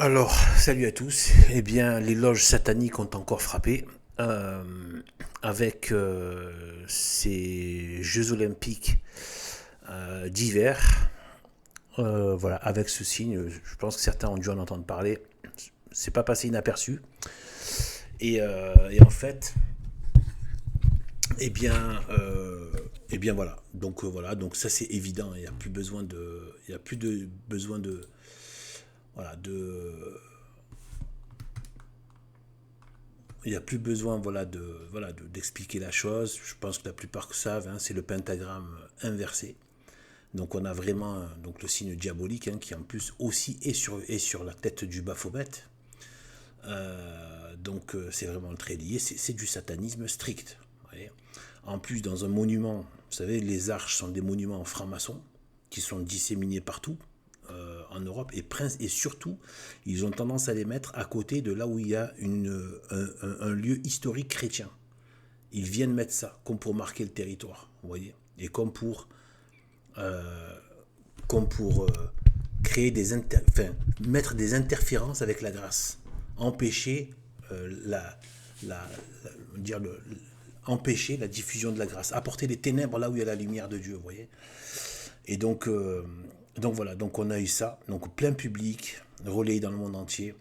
Alors, salut à tous. Eh bien, les loges sataniques ont encore frappé euh, avec ces Jeux Olympiques d'hiver. Voilà, avec ce signe, je pense que certains ont dû en entendre parler. C'est pas passé inaperçu. Et en fait, eh bien, voilà. Donc ça c'est évident. Il n'y a plus besoin de, il y a plus de besoin de, voilà, il n'y a plus besoin d'expliquer la chose. Je pense que la plupart savent, hein, c'est le pentagramme inversé. Donc on a vraiment donc le signe diabolique hein, qui en plus aussi est sur la tête du Baphomet. C'est vraiment très lié, c'est du satanisme strict. Vous voyez. En plus dans un monument, vous savez, les arches sont des monuments francs-maçons qui sont disséminés partout en Europe et surtout ils ont tendance à les mettre à côté de là où il y a un lieu historique chrétien. Ils viennent mettre ça comme pour marquer le territoire, vous voyez, et comme pour créer enfin, mettre des interférences avec la grâce, empêcher la, dire empêcher la diffusion de la grâce, apporter les ténèbres là où il y a la lumière de Dieu, vous voyez. Et donc voilà, donc on a eu ça, donc plein public, relayé dans le monde entier.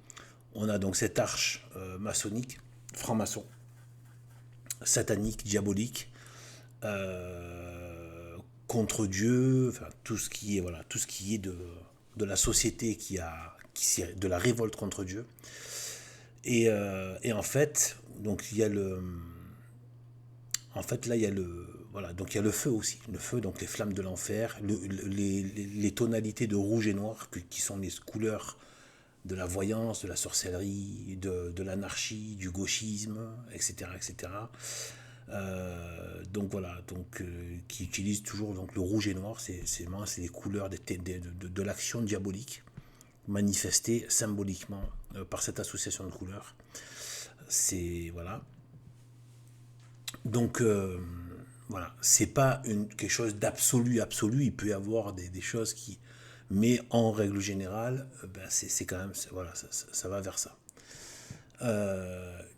On a donc cette arche maçonnique, franc-maçon, satanique, diabolique, contre Dieu, enfin tout ce qui est voilà, tout ce qui est de la société de la révolte contre Dieu. Et en fait, donc il y a le, en fait là il y a le, voilà, donc il y a le feu aussi, le feu, donc les flammes de l'enfer, les tonalités de rouge et noir qui sont les couleurs de la voyance, de la sorcellerie, de l'anarchie, du gauchisme, etc., etc. Donc voilà, qui utilise toujours donc le rouge et noir, c'est les couleurs de l'action diabolique manifestée symboliquement par cette association de couleurs. C'est voilà. Donc voilà, c'est pas quelque chose d'absolu, absolu. Il peut y avoir des choses qui, mais en règle générale, ben c'est quand même, voilà, ça va vers ça.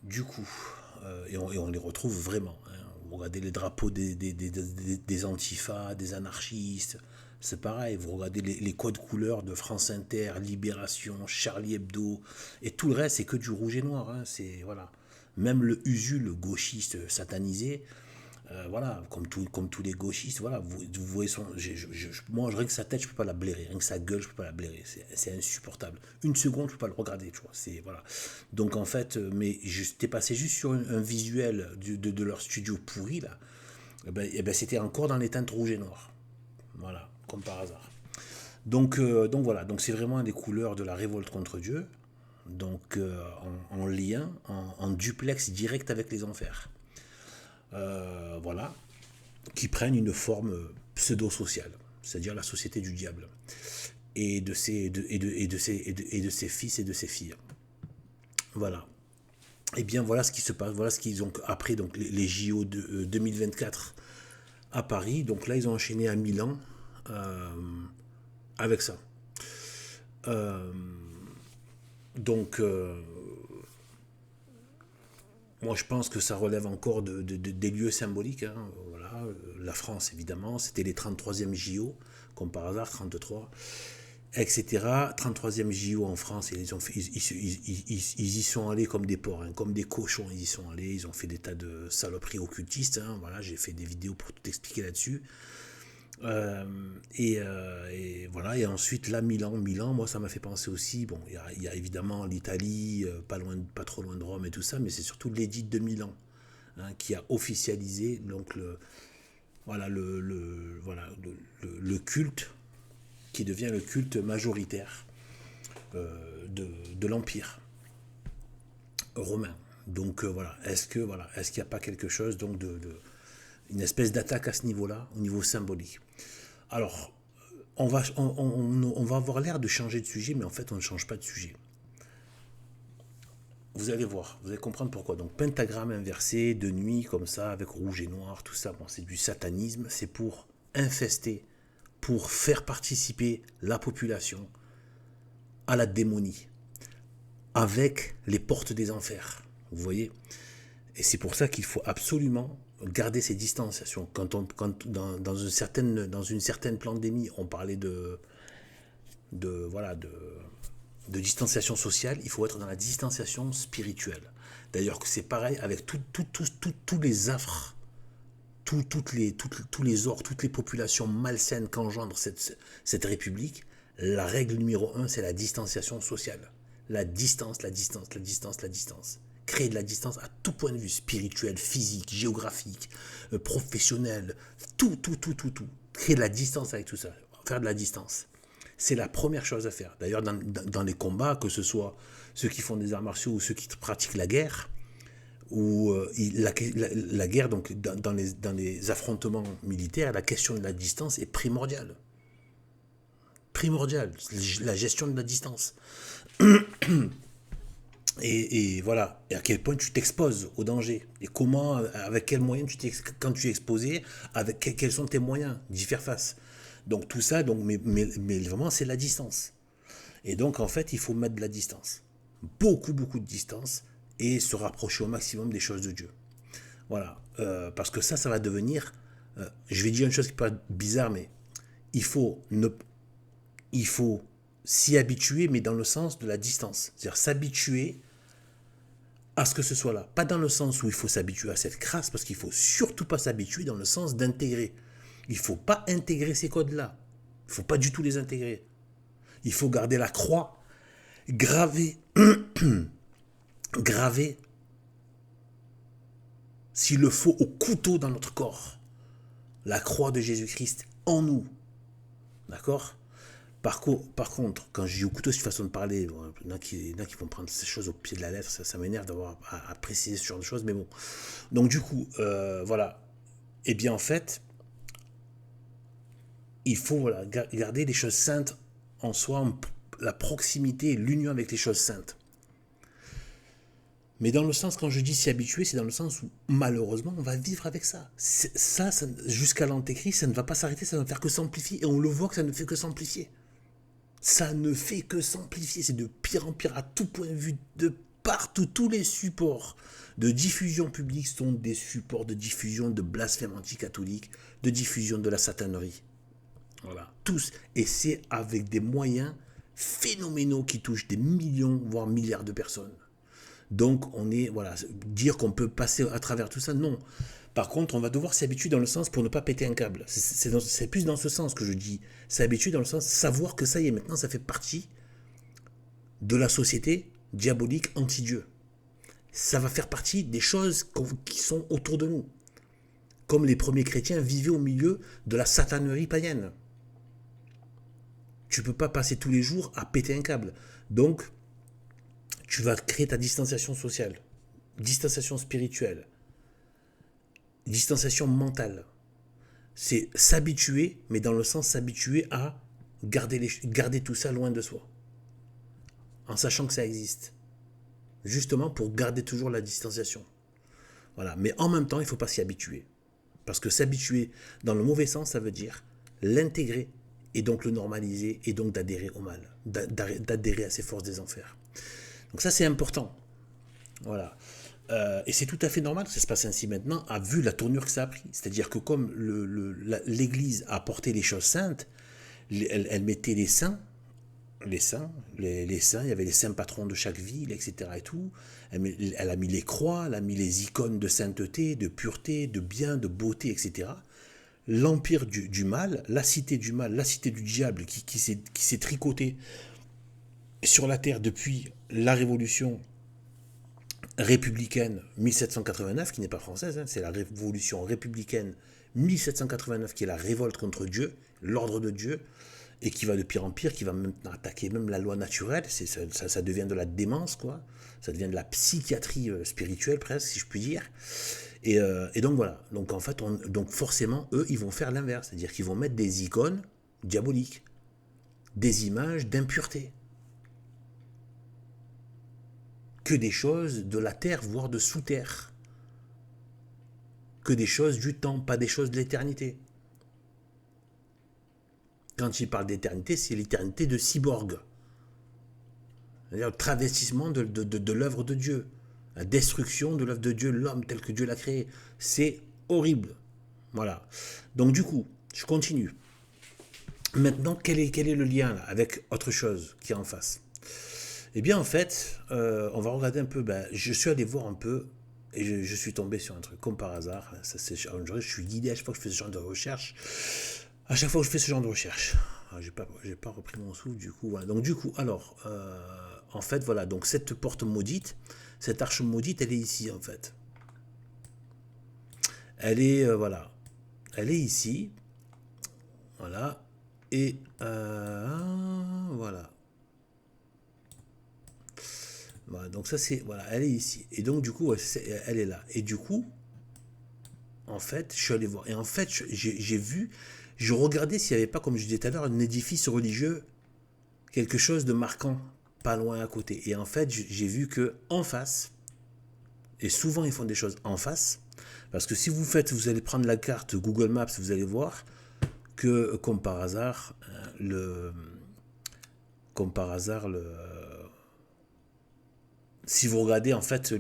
Du coup, et on les retrouve vraiment. Hein. Vous regardez les drapeaux des antifas, des anarchistes, c'est pareil. Vous regardez les codes couleurs de France Inter, Libération, Charlie Hebdo, et tout le reste, c'est que du rouge et noir. Hein. C'est, voilà. Même le USU, le gauchiste satanisé, voilà, comme tous les gauchistes, voilà, vous voyez moi, rien que sa tête, je peux pas la blairer, rien que sa gueule, je peux pas la blairer, c'est insupportable. Une seconde, je peux pas le regarder, tu vois, c'est, voilà. Donc, en fait, mais j'étais passé juste sur un visuel de leur studio pourri, là, et ben, c'était encore dans les teintes rouges et noires, voilà, comme par hasard. Donc voilà, donc c'est vraiment des couleurs de la révolte contre Dieu, donc en lien, en duplex direct avec les enfers. Voilà, qui prennent une forme pseudo-sociale, c'est-à-dire la société du diable, et de ses fils et de ses filles. Voilà. Et bien voilà ce qui se passe, voilà ce qu'ils ont après donc les JO de 2024 à Paris. Donc là ils ont enchaîné à Milan euh, avec ça. Euh, donc moi je pense que ça relève encore des lieux symboliques. Hein. Voilà, la France évidemment, c'était les 33e JO, comme par hasard 33. Etc. 33e JO en France, ils y sont allés comme des porcs, hein, comme des cochons, ils y sont allés, ils ont fait des tas de saloperies occultistes, hein, voilà, j'ai fait des vidéos pour tout expliquer là-dessus. Et voilà, et ensuite là, Milan, moi ça m'a fait penser aussi, bon, il y a évidemment l'Italie, pas trop loin de Rome et tout ça, mais c'est surtout l'édit de Milan hein, qui a officialisé donc le culte qui devient le culte majoritaire de l'Empire romain. Donc voilà, est-ce qu'il n'y a pas quelque chose donc une espèce d'attaque à ce niveau-là, au niveau symbolique. Alors, on va avoir l'air de changer de sujet, mais en fait, on ne change pas de sujet. Vous allez voir, vous allez comprendre pourquoi. Donc, pentagramme inversé, de nuit, comme ça, avec rouge et noir, tout ça, bon, c'est du satanisme, c'est pour infester, pour faire participer la population à la démonie, avec les portes des enfers. Vous voyez? Et c'est pour ça qu'il faut absolument garder ces distanciations. Dans une certaine pandémie, on parlait voilà, de distanciation sociale, il faut être dans la distanciation spirituelle. D'ailleurs, c'est pareil avec tous les affres, tous les ordres, toutes les populations malsaines qu'engendre cette république. La règle numéro un, c'est la distanciation sociale. La distance, la distance, la distance, la distance. Créer de la distance à tout point de vue, spirituel, physique, géographique, professionnel, tout. Créer de la distance avec tout ça. Faire de la distance. C'est la première chose à faire. D'ailleurs, dans les combats, que ce soit ceux qui font des arts martiaux ou ceux qui pratiquent la guerre, ou la guerre, donc dans les affrontements militaires, la question de la distance est primordiale. Primordiale, la gestion de la distance. Et voilà, et à quel point tu t'exposes au danger. Et comment, avec quels moyens quand tu es exposé, quels sont tes moyens d'y faire face. Donc tout ça, mais vraiment, c'est la distance. Et donc, en fait, il faut mettre de la distance. Beaucoup de distance et se rapprocher au maximum des choses de Dieu. Voilà. Parce que ça va devenir... je vais dire une chose qui peut être bizarre, mais il faut s'y habituer, mais dans le sens de la distance. C'est-à-dire s'habituer à ce que ce soit là. Pas dans le sens où il faut s'habituer à cette crasse, parce qu'il ne faut surtout pas s'habituer dans le sens d'intégrer. Il ne faut pas intégrer ces codes-là. Il ne faut pas du tout les intégrer. Il faut garder la croix gravée, gravée, s'il le faut, au couteau dans notre corps. La croix de Jésus-Christ en nous. D'accord ? Par contre, quand je dis au couteau, c'est une façon de parler. Il y en a qui vont prendre ces choses au pied de la lettre. Ça m'énerve d'avoir à préciser ce genre de choses, mais bon. Donc du coup, voilà. Eh bien en fait, il faut garder les choses saintes en soi, la proximité et l'union avec les choses saintes. Mais dans le sens, quand je dis s'y habituer, c'est dans le sens où, malheureusement, on va vivre avec ça. Ça jusqu'à l'antéchrist, ça ne va pas s'arrêter, ça ne va faire que s'amplifier. Et on le voit que ça ne fait que s'amplifier. Ça ne fait que s'amplifier. C'est de pire en pire à tout point de vue, de partout. Tous les supports de diffusion publique sont des supports de diffusion de blasphème anticatholique, de diffusion de la satanerie. Voilà, tous. Et c'est avec des moyens phénoménaux qui touchent des millions, voire milliards de personnes. Donc, dire qu'on peut passer à travers tout ça, non. Par contre, on va devoir s'habituer dans le sens pour ne pas péter un câble. C'est plus dans ce sens que je dis. S'habituer dans le sens, savoir que ça y est, maintenant, ça fait partie de la société diabolique anti-Dieu. Ça va faire partie des choses qui sont autour de nous. Comme les premiers chrétiens vivaient au milieu de la satanerie païenne. Tu ne peux pas passer tous les jours à péter un câble. Donc, tu vas créer ta distanciation sociale, distanciation spirituelle, distanciation mentale. C'est s'habituer, mais dans le sens s'habituer à garder tout ça loin de soi. En sachant que ça existe. Justement pour garder toujours la distanciation. Voilà. Mais en même temps, il ne faut pas s'y habituer. Parce que s'habituer dans le mauvais sens, ça veut dire l'intégrer et donc le normaliser et donc d'adhérer au mal, d'adhérer à ces forces des enfers. Donc ça, c'est important. Voilà. Et c'est tout à fait normal que ça se passe ainsi maintenant, vu la tournure que ça a pris. C'est-à-dire que comme l'Église a apporté les choses saintes, elle mettait les saints, il y avait les saints patrons de chaque ville, etc. et tout. Elle a mis les croix, elle a mis les icônes de sainteté, de pureté, de bien, de beauté, etc. L'empire du mal, la cité du mal, la cité du diable qui s'est tricotée sur la terre depuis la révolution républicaine 1789, qui n'est pas française, hein, c'est la révolution républicaine 1789 qui est la révolte contre Dieu, l'ordre de Dieu, et qui va de pire en pire, qui va maintenant attaquer même la loi naturelle. Ça devient de la démence, quoi. Ça devient de la psychiatrie spirituelle presque, si je puis dire. Et donc voilà. Donc en fait, donc forcément, eux, ils vont faire l'inverse, c'est-à-dire qu'ils vont mettre des icônes diaboliques, des images d'impureté, que des choses de la terre, voire de sous terre, que des choses du temps, pas des choses de l'éternité. Quand il parle d'éternité, c'est l'éternité de cyborg. C'est-à-dire le travestissement de l'œuvre de Dieu. La destruction de l'œuvre de Dieu, l'homme tel que Dieu l'a créé. C'est horrible. Voilà. Donc du coup, je continue. Maintenant, quel est le lien là, avec autre chose qui est en face? Eh bien, en fait, on va regarder un peu. Ben, je suis allé voir un peu et je suis tombé sur un truc comme par hasard. Ça, je suis guidé à chaque fois que je fais ce genre de recherche. À chaque fois que je fais ce genre de recherche. J'ai pas repris mon souffle, du coup. Voilà. Donc, du coup, alors, en fait, voilà. Donc, cette porte maudite, cette arche maudite, elle est ici, en fait. Elle est, voilà. Elle est ici. Voilà. Et, voilà. Voilà, donc ça c'est voilà, elle est ici. Et donc du coup, ouais, elle est là. Et du coup, en fait, je suis allé voir. Et en fait, j'ai vu, je regardais s'il n'y avait pas, comme je disais tout à l'heure, un édifice religieux, quelque chose de marquant, pas loin à côté. Et en fait, j'ai vu que en face, et souvent ils font des choses en face, parce que si vous faites, vous allez prendre la carte Google Maps, vous allez voir que comme par hasard, comme par hasard, si vous regardez en fait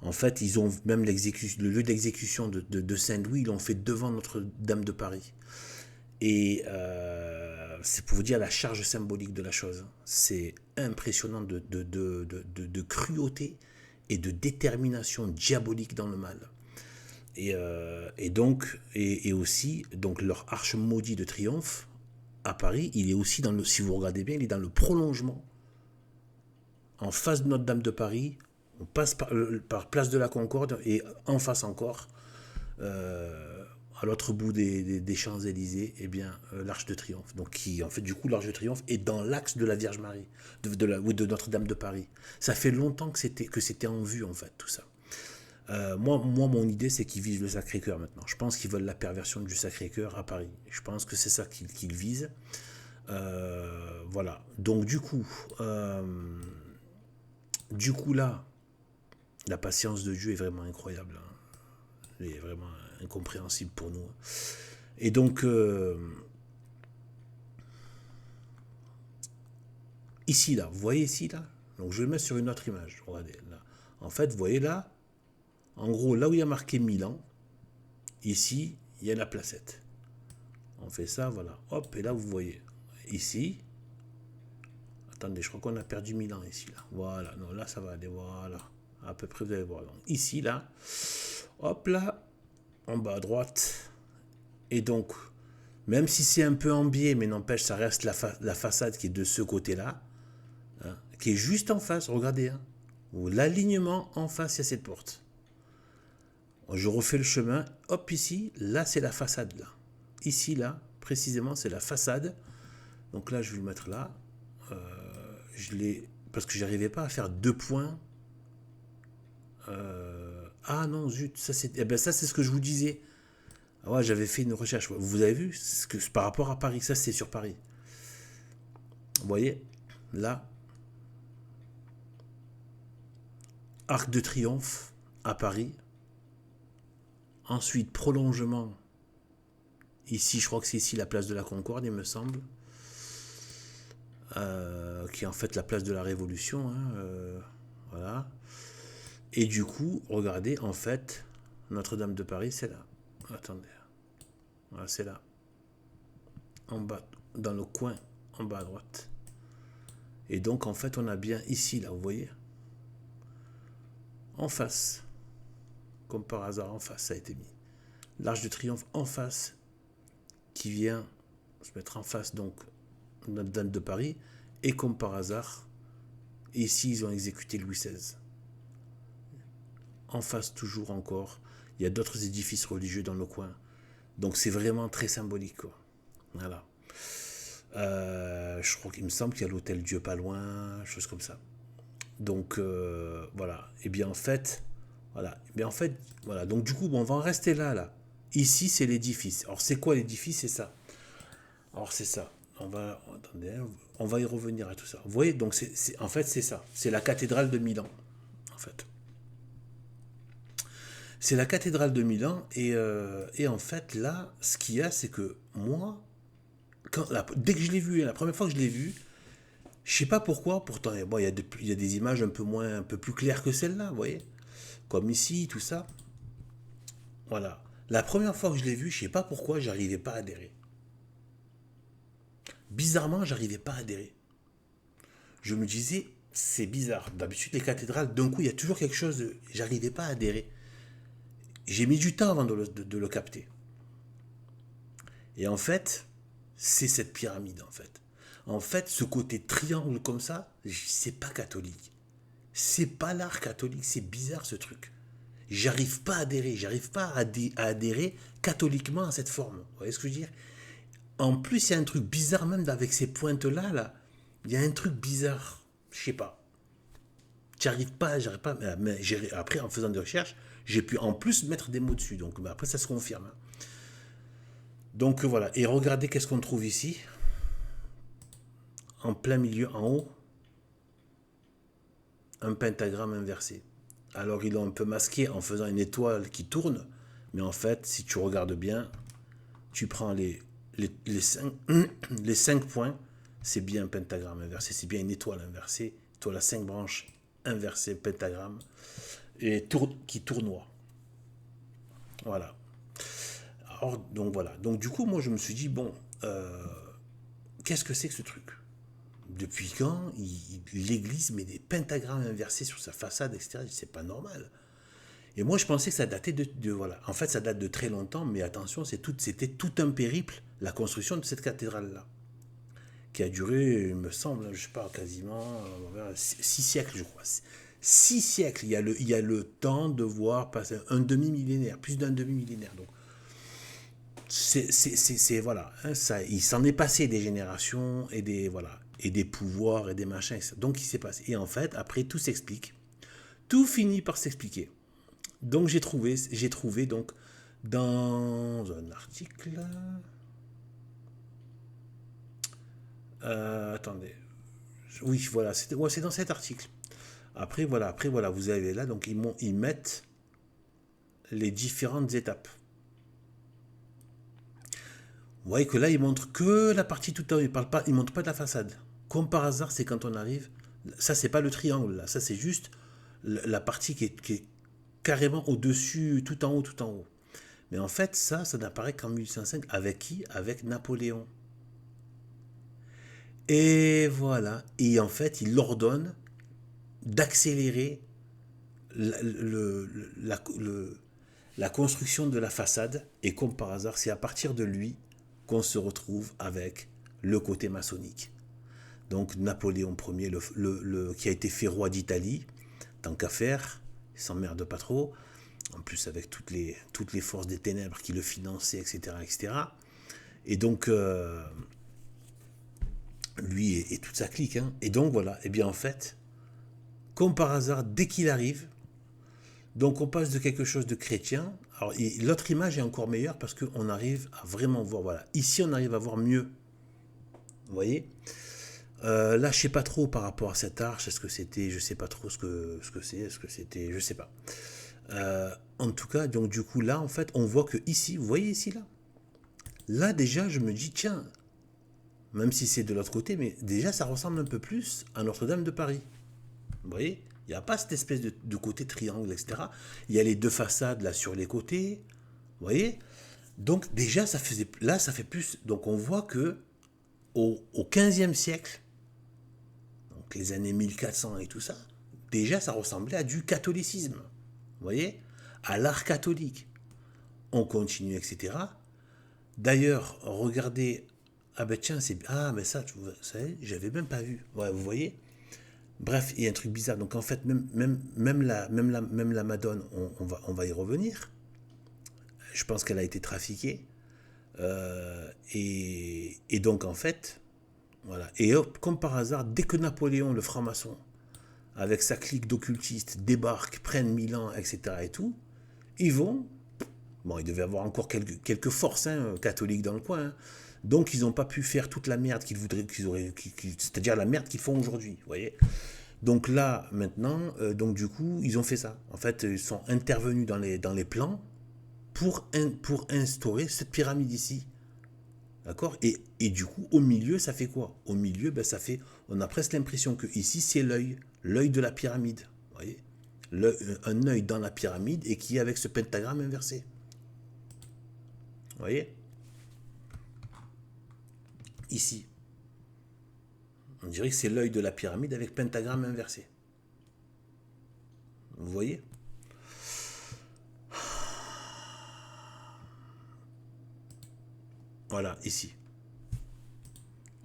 en fait ils ont même le lieu d'exécution de Saint-Louis, ils l'ont fait devant Notre-Dame de Paris. Et c'est pour vous dire la charge symbolique de la chose. C'est impressionnant de cruauté et de détermination diabolique dans le mal. Et donc et aussi donc leur arche maudite de triomphe à Paris, il est aussi dans le, si vous regardez bien, il est dans le prolongement en face de Notre-Dame de Paris, on passe par Place de la Concorde et en face encore, à l'autre bout des Champs-Élysées, eh bien, l'Arche de Triomphe. Donc, qui, en fait, du coup, l'Arche de Triomphe est dans l'axe de la Vierge Marie, ou de Notre-Dame de Paris. Ça fait longtemps que c'était en vue, en fait, tout ça. Moi, mon idée, c'est qu'ils visent le Sacré-Cœur maintenant. Je pense qu'ils veulent la perversion du Sacré-Cœur à Paris. Je pense que c'est ça qu'ils visent. Voilà. Donc, du coup, là, la patience de Dieu est vraiment incroyable. Hein. Elle est vraiment incompréhensible pour nous. Et donc, ici, là, vous voyez ici, là. Donc, je vais le mettre sur une autre image. Regardez, là. En fait, vous voyez là, en gros, là où il y a marqué Milan, ici, il y a la placette. On fait ça, voilà. Hop, et là, vous voyez, ici, attendez, je crois qu'on a perdu Milan ici, là. Voilà, non, là, ça va aller, voilà. À peu près, vous allez voir. Donc, ici, là, hop, là, en bas à droite. Et donc, même si c'est un peu en biais, mais n'empêche, ça reste la façade qui est de ce côté-là, hein, qui est juste en face, regardez, hein, où l'alignement en face, il y a cette porte. Je refais le chemin, hop, ici, là, c'est la façade, là. Ici, là, précisément, c'est la façade. Donc là, je vais le mettre là. Parce que j'arrivais pas à faire 2 points. Ah non, zut, ça c'est ce que je vous disais. Ah ouais, j'avais fait une recherche. Vous avez vu par rapport à Paris, ça c'est sur Paris. Vous voyez, là, Arc de Triomphe à Paris. Ensuite, prolongement. Ici, je crois que c'est ici la place de la Concorde, il me semble. Qui est en fait la place de la Révolution. Hein, voilà. Et du coup, regardez, en fait, Notre-Dame de Paris, c'est là. Attendez. Voilà, c'est là. En bas, dans le coin, en bas à droite. Et donc, en fait, on a bien ici, là, vous voyez, en face, comme par hasard, en face, ça a été mis. L'Arche de Triomphe en face, qui vient se mettre en face, donc, Notre-Dame de Paris. Et comme par hasard, ici, ils ont exécuté Louis XVI. En face, toujours encore, il y a d'autres édifices religieux dans le coin. Donc, c'est vraiment très symbolique, quoi. Voilà. Je crois qu'il me semble qu'il y a l'hôtel Dieu pas loin, chose comme ça. Donc voilà. Et bien en fait, voilà. Et bien en fait, voilà. Donc du coup, bon, on va en rester là. Ici, c'est l'édifice. Alors c'est quoi l'édifice? C'est ça. Alors c'est ça. Attendez, on va y revenir à tout ça. Vous voyez, donc en fait c'est ça. C'est la cathédrale de Milan, en fait. C'est la cathédrale de Milan et en fait là, ce qu'il y a, c'est que moi, dès que je l'ai vu, la première fois que je l'ai vu, Je sais pas pourquoi, pourtant, bon, il y a des images un peu plus claires que celle-là, vous voyez. Comme ici, tout ça. Voilà. La première fois que je l'ai vu, je sais pas pourquoi, j'arrivais pas à adhérer. Bizarrement, j'arrivais pas à adhérer. Je me disais, c'est bizarre. D'habitude, les cathédrales, d'un coup, il y a toujours quelque chose de... J'arrivais pas à adhérer. J'ai mis du temps avant de le capter. Et en fait, c'est cette pyramide, en fait. En fait, ce côté triangle comme ça, c'est pas catholique. C'est pas l'art catholique, c'est bizarre ce truc. J'arrive pas à adhérer, j'arrive pas à adhérer catholiquement à cette forme. Vous voyez ce que je veux dire? En plus, il y a un truc bizarre même avec ces pointes-là, là. Il y a un truc bizarre. Je sais pas. J'arrive pas. Mais après, en faisant des recherches, j'ai pu en plus mettre des mots dessus. Donc après, ça se confirme, hein. Donc voilà. Et regardez qu'est-ce qu'on trouve ici. En plein milieu, en haut, un pentagramme inversé. Alors ils l'ont un peu masqué en faisant une étoile qui tourne. Mais en fait, si tu regardes bien, tu prends les 5 points, c'est bien un pentagramme inversé, c'est bien une étoile inversée, étoile à 5 branches inversée, pentagramme, et qui tournoie. Voilà. Alors, donc voilà. Donc du coup, moi je me suis dit, bon, qu'est-ce que c'est que ce truc? Depuis quand l'Église met des pentagrammes inversés sur sa façade, etc. C'est pas normal. Et moi, je pensais que ça datait voilà. En fait, ça date de très longtemps, mais attention, c'était tout un périple, la construction de cette cathédrale-là, qui a duré, il me semble, je sais pas, quasiment 6 siècles, je crois. 6 siècles. Il y a le temps de voir passer un demi-millénaire, plus d'un demi-millénaire. Donc, voilà, hein, ça, il s'en est passé des générations et des voilà et des pouvoirs et des machins. Donc, il s'est passé. Et en fait, après, tout s'explique. Tout finit par s'expliquer. Donc j'ai trouvé donc dans un article. Attendez. Oui, voilà, c'est dans cet article. Après voilà, vous avez là, donc ils mettent les différentes étapes. Vous voyez que là, ils montrent que la partie tout en haut, ils montrent pas de la façade. Comme par hasard, c'est quand on arrive. Ça, c'est pas le triangle là, ça c'est juste la partie qui est carrément au-dessus, tout en haut, tout en haut. Mais en fait, ça n'apparaît qu'en 1805. Avec qui? Avec Napoléon. Et voilà. Et en fait, il ordonne d'accélérer la, la construction de la façade. Et comme par hasard, c'est à partir de lui qu'on se retrouve avec le côté maçonnique. Donc Napoléon Ier, qui a été fait roi d'Italie, tant qu'à faire, il s'emmerde pas trop. En plus avec toutes les forces des ténèbres qui le finançaient, etc. etc. Et donc, lui et toute sa clique. Hein. Et donc voilà, et bien en fait, comme par hasard, dès qu'il arrive, donc on passe de quelque chose de chrétien. Alors l'autre image est encore meilleure parce qu'on arrive à vraiment voir, voilà, ici on arrive à voir mieux. Vous voyez là, je sais pas trop par rapport à cette arche, est-ce que c'était, je sais pas trop ce que c'est, est-ce que c'était, je sais pas. En tout cas, donc du coup là, en fait, on voit que ici, vous voyez ici là déjà, je me dis tiens, même si c'est de l'autre côté, mais déjà ça ressemble un peu plus à Notre-Dame de Paris. Vous voyez, il n'y a pas cette espèce de côté triangle, etc. Il y a les deux façades là sur les côtés. Vous voyez, donc déjà ça faisait, là ça fait plus. Donc on voit que au 15e siècle, donc les années 1400 et tout ça, déjà ça ressemblait à du catholicisme. Vous voyez, à l'art catholique. On continue, etc. D'ailleurs, regardez. Ah ben tiens, c'est. Ah, mais ça, vous savez, j'avais même pas vu. Ouais, vous voyez. Bref, il y a un truc bizarre. Donc en fait, même la Madone, on va y revenir. Je pense qu'elle a été trafiquée. Et donc en fait, voilà. Et hop, comme par hasard, dès que Napoléon, le franc-maçon, avec sa clique d'occultistes, débarque, prennent Milan, etc. et tout, ils vont. Bon, il devait avoir encore quelques forces catholiques dans le coin. Hein. Donc, ils n'ont pas pu faire toute la merde qu'ils voudraient, c'est-à-dire la merde qu'ils font aujourd'hui. Vous voyez. Donc là, maintenant, donc du coup, ils ont fait ça. En fait, ils sont intervenus dans les plans pour instaurer cette pyramide ici. D'accord. Et du coup, au milieu, ça fait quoi? Au milieu, ben, ça fait, on a presque l'impression que ici c'est l'œil de la pyramide. Vous voyez, un œil dans la pyramide et qui est avec ce pentagramme inversé. Vous voyez, ici, on dirait que c'est l'œil de la pyramide avec pentagramme inversé. Vous voyez? Voilà, ici.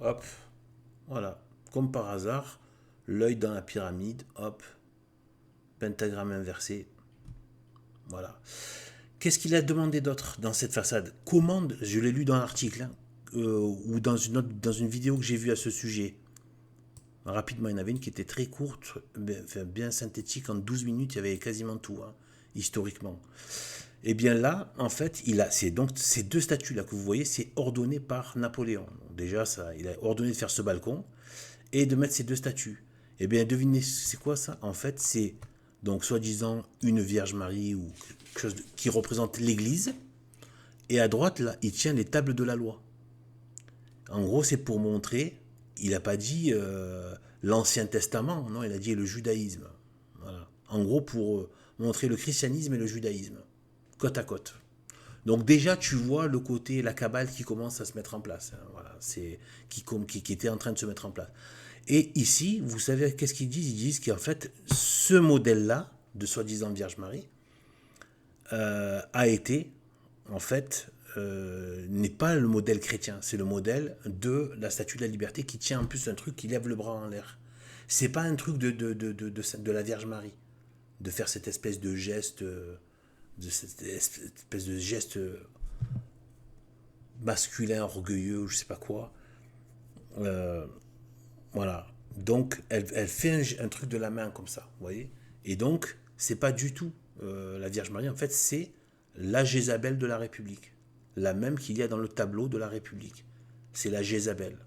Hop, voilà. Comme par hasard, l'œil dans la pyramide, hop, pentagramme inversé. Voilà. Qu'est-ce qu'il a demandé d'autre dans cette façade? Commande, je l'ai lu dans l'article, hein, ou dans une vidéo que j'ai vue à ce sujet. Rapidement, il y en avait une qui était très courte, bien synthétique, en 12 minutes, il y avait quasiment tout, hein, historiquement. Et bien là, en fait, c'est donc ces deux statues là que vous voyez, c'est ordonné par Napoléon. Donc déjà, il a ordonné de faire ce balcon et de mettre ces deux statues. Et bien, devinez, c'est quoi ça? En fait, c'est donc soi-disant une Vierge Marie ou quelque chose qui représente l'Église. Et à droite, là, il tient les tables de la loi. En gros, c'est pour montrer, il n'a pas dit l'Ancien Testament, non, il a dit le judaïsme. Voilà. En gros, pour montrer le christianisme et le judaïsme, côte à côte. Donc déjà, tu vois le côté, la cabale qui commence à se mettre en place. Hein, voilà, c'est qui était en train de se mettre en place. Et ici, vous savez, qu'est-ce qu'ils disent? Ils disent qu'en fait, ce modèle-là, de soi-disant Vierge Marie, a été, en fait, n'est pas le modèle chrétien, c'est le modèle de la Statue de la Liberté qui tient en plus un truc qui lève le bras en l'air. C'est pas un truc de la Vierge Marie, de faire cette espèce de geste, masculin, orgueilleux, je sais pas quoi. Voilà. Donc, elle fait un truc de la main comme ça, vous voyez. Et donc, c'est pas du tout la Vierge Marie, en fait, c'est la Jézabel de la République. La même qu'il y a dans le tableau de la République. C'est la Jézabel.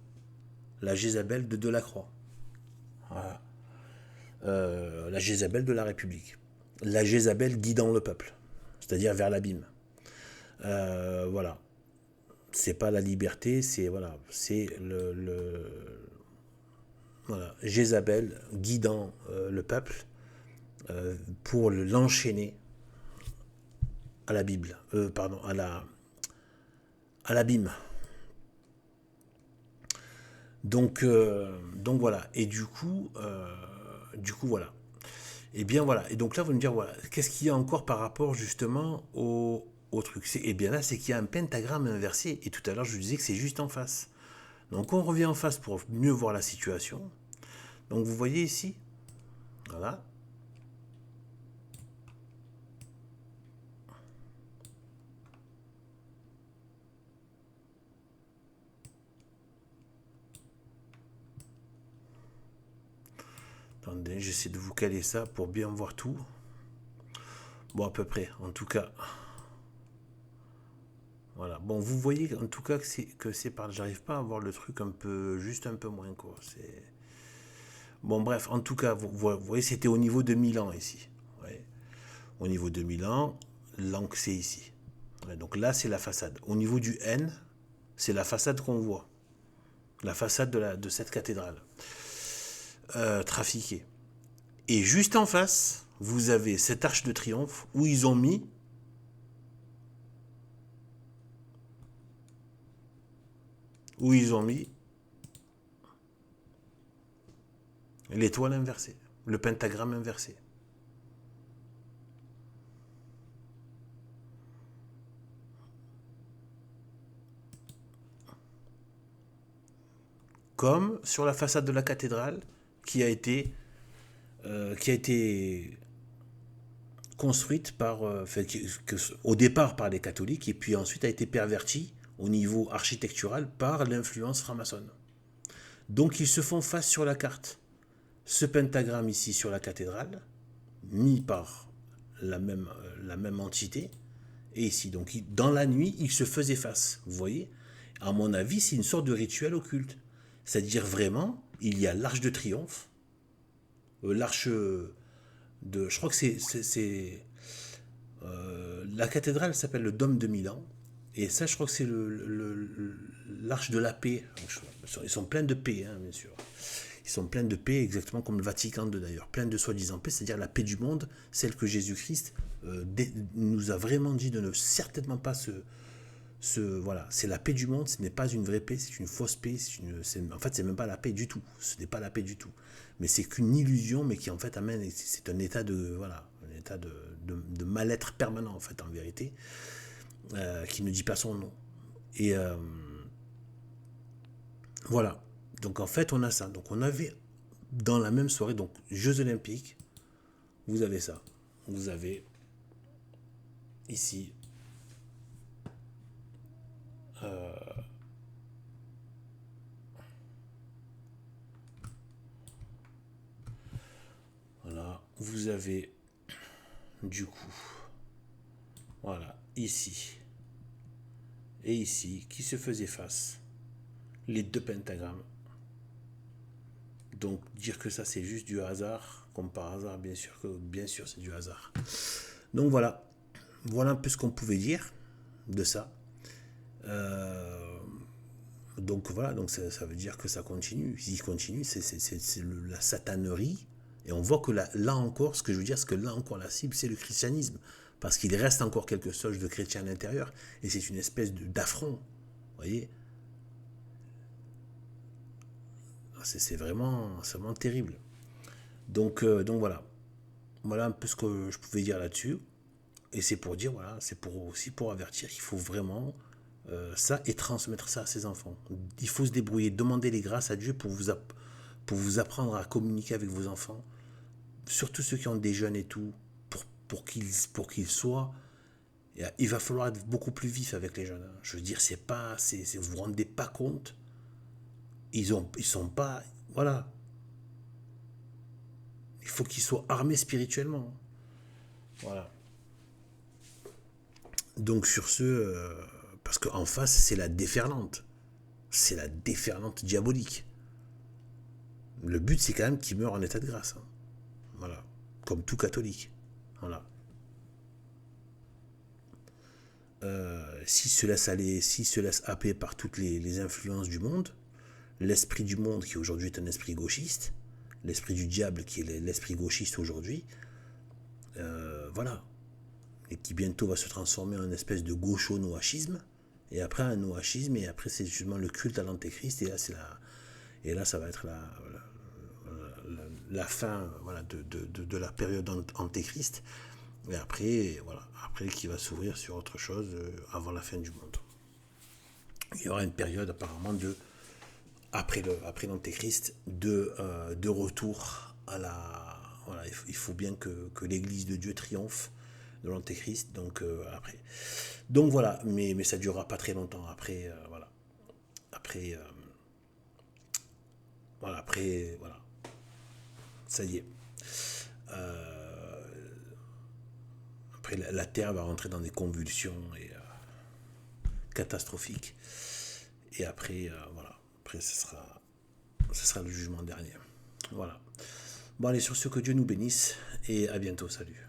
La Jézabel de Delacroix. Voilà. La Jézabel de la République. La Jézabel guidant le peuple. C'est-à-dire vers l'abîme. Voilà. C'est pas la liberté, c'est voilà, c'est voilà, Jézabel guidant le peuple pour l'enchaîner à la Bible, pardon, à l'abîme. Donc voilà. Et du coup voilà. Et bien voilà. Et donc là, vous me dire voilà, qu'est-ce qu'il y a encore par rapport justement au truc. Et bien là, c'est qu'il y a un pentagramme inversé. Et tout à l'heure, je vous disais que c'est juste en face. Donc on revient en face pour mieux voir la situation. Donc vous voyez ici, voilà. Attendez, j'essaie de vous caler ça pour bien voir tout. Bon, à peu près, en tout cas. Voilà. Bon, vous voyez en tout cas que c'est par. J'arrive pas à voir le truc juste un peu moins quoi. C'est. Bon, bref, en tout cas, vous voyez, c'était au niveau de Milan ici. Ouais. Au niveau de Milan, l'angle c'est ici. Ouais, donc là, c'est la façade. Au niveau du N, c'est la façade qu'on voit. La façade de cette cathédrale. Trafiquée. Et juste en face, vous avez cette arche de triomphe où ils ont mis l'étoile inversée, le pentagramme inversé. Comme sur la façade de la cathédrale qui a été construite au départ par les catholiques et puis ensuite a été pervertie au niveau architectural par l'influence franc-maçonne. Donc ils se font face sur la carte. Ce pentagramme ici sur la cathédrale, mis par la même entité, et ici. Donc dans la nuit, ils se faisaient face. Vous voyez? À mon avis, c'est une sorte de rituel occulte. C'est-à-dire vraiment, il y a l'arche de triomphe, l'arche je crois que la cathédrale s'appelle le Dôme de Milan. Et ça, je crois que c'est l'arche de la paix. Ils sont pleins de paix, hein, bien sûr. qui sont pleins de paix, exactement comme le Vatican II d'ailleurs, plein de soi-disant paix, c'est-à-dire la paix du monde, celle que Jésus-Christ nous a vraiment dit de ne certainement pas voilà, c'est la paix du monde, ce n'est pas une vraie paix, c'est une fausse paix, en fait c'est même pas la paix du tout, ce n'est pas la paix du tout, mais c'est qu'une illusion, mais qui en fait amène, c'est un état de, voilà, un état de mal-être permanent en fait en vérité, qui ne dit pas son nom. Et voilà, donc en fait on a ça, donc on avait dans la même soirée, donc Jeux Olympiques, vous avez ça, vous avez ici voilà, vous avez du coup, voilà, ici et ici, qui se faisaient face, les deux pentagrammes. Donc dire que ça c'est juste du hasard, comme par hasard, bien sûr c'est du hasard. Donc voilà, voilà un peu ce qu'on pouvait dire de ça. Donc voilà, donc ça veut dire que ça continue. S'il continue, c'est la satanerie. Et on voit que là encore, ce que je veux dire, c'est que là encore, la cible, c'est le christianisme. Parce qu'il reste encore quelque chose de chrétien à l'intérieur. Et c'est une espèce d'affront. Vous voyez, c'est vraiment terrible. Donc voilà. Voilà un peu ce que je pouvais dire là-dessus. Et c'est pour dire, voilà, c'est aussi pour avertir qu'il faut vraiment ça et transmettre ça à ses enfants. Il faut se débrouiller, demander les grâces à Dieu pour vous apprendre à communiquer avec vos enfants, surtout ceux qui ont des jeunes et tout, pour qu'ils soient. Il va falloir être beaucoup plus vif avec les jeunes. Je veux dire, vous vous rendez pas compte. Ils sont pas, voilà. Il faut qu'ils soient armés spirituellement. Voilà. Donc sur ce, parce qu'en face, c'est la déferlante. C'est la déferlante diabolique. Le but, c'est quand même qu'ils meurent en état de grâce. Hein. Voilà. Comme tout catholique. Voilà. S'il se laisse happer par toutes les influences du monde, l'esprit du monde qui aujourd'hui est un esprit gauchiste, l'esprit du diable qui est l'esprit gauchiste aujourd'hui, voilà. Et qui bientôt va se transformer en une espèce de gaucho-noachisme, et après un noachisme, et après c'est justement le culte à l'antéchrist, et là ça va être la fin, voilà, de la période antéchrist, et après, voilà, après qui va s'ouvrir sur autre chose avant la fin du monde. Il y aura une période apparemment après l'antéchrist de retour à la... Voilà, il faut bien que l'église de Dieu triomphe de l'antéchrist, donc après. Donc voilà, mais ça durera pas très longtemps après, voilà. Après, voilà. Ça y est. Après, la Terre va rentrer dans des convulsions catastrophiques. Et après, voilà. Après, ce sera le jugement dernier. Voilà. Bon, allez, sur ce, que Dieu nous bénisse. Et à bientôt. Salut.